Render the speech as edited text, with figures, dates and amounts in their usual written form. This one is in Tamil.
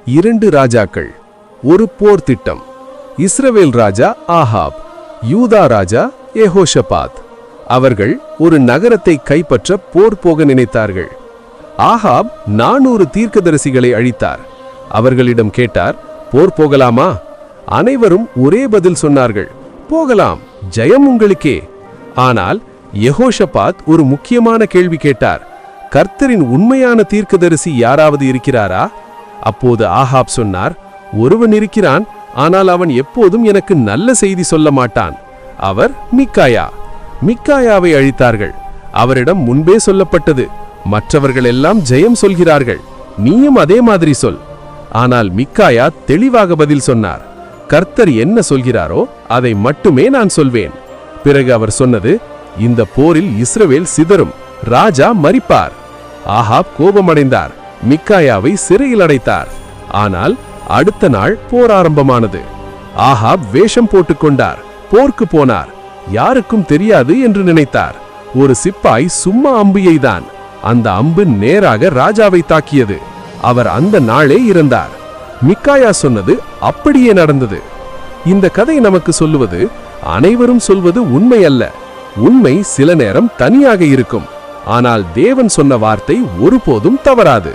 2 ராஜாக்கள். ஒரு போர் திட்டம். இஸ்ரவேல் ராஜா ஆகாப், யூதா ராஜா யெகோஷபாத். அவர்கள் ஒரு நகரத்தை கைப்பற்ற போர் போக நினைத்தார்கள். ஆகாப் 400 தீர்க்கதரிசிகளை அழித்தார். அவர்களிடம் கேட்டார், போர் போகலாமா? அனைவரும் ஒரே பதில் சொன்னார்கள், போகலாம், ஜெயம் உங்களுக்கே. ஆனால் யெகோஷபாத் ஒரு முக்கியமான கேள்வி கேட்டார், கர்த்தரின் உண்மையான தீர்க்கதரிசி யாராவது இருக்கிறாரா? அப்போது ஆகாப் சொன்னார், ஒருவன் இருக்கிறான், ஆனால் அவன் எப்போதும் எனக்கு நல்ல செய்தி சொல்ல மாட்டான். அவர் மிக்காயா. மிக்காயாவை அழித்தார்கள். அவரிடம் முன்பே சொல்லப்பட்டது, மற்றவர்கள் எல்லாம் ஜெயம் சொல்கிறார்கள், நீயும் அதே மாதிரி சொல். ஆனால் மிக்காயா தெளிவாக பதில் சொன்னார், கர்த்தர் என்ன சொல்கிறாரோ அதை மட்டுமே நான் சொல்வேன். பிறகு அவர் சொன்னது, இந்த போரில் இஸ்ரவேல் சிதறும், ராஜா மரிப்பார். ஆகாப் கோபமடைந்தார், மிக்காயாவை சிறையில் அடைத்தார். ஆனால் அடுத்த நாள் போர் ஆரம்பமானது. ஆகாப் வேஷம் போட்டுக்கொண்டார், போர்க்கு போனார். யாருக்கும் தெரியாது என்று நினைத்தார். ஒரு சிப்பாய் சும்மா அம்பு எய்தான். அந்த அம்பு நேராக ராஜாவை தாக்கியது. அவர் அந்த நாளே இறந்தார். மிக்காயா சொன்னது அப்படியே நடந்தது. இந்த கதை நமக்கு சொல்லுவது, அனைவரும் சொல்வது உண்மை அல்ல. உண்மை சில நேரம் தனியாக இருக்கும். ஆனால் தேவன் சொன்ன வார்த்தை ஒருபோதும் தவறாது.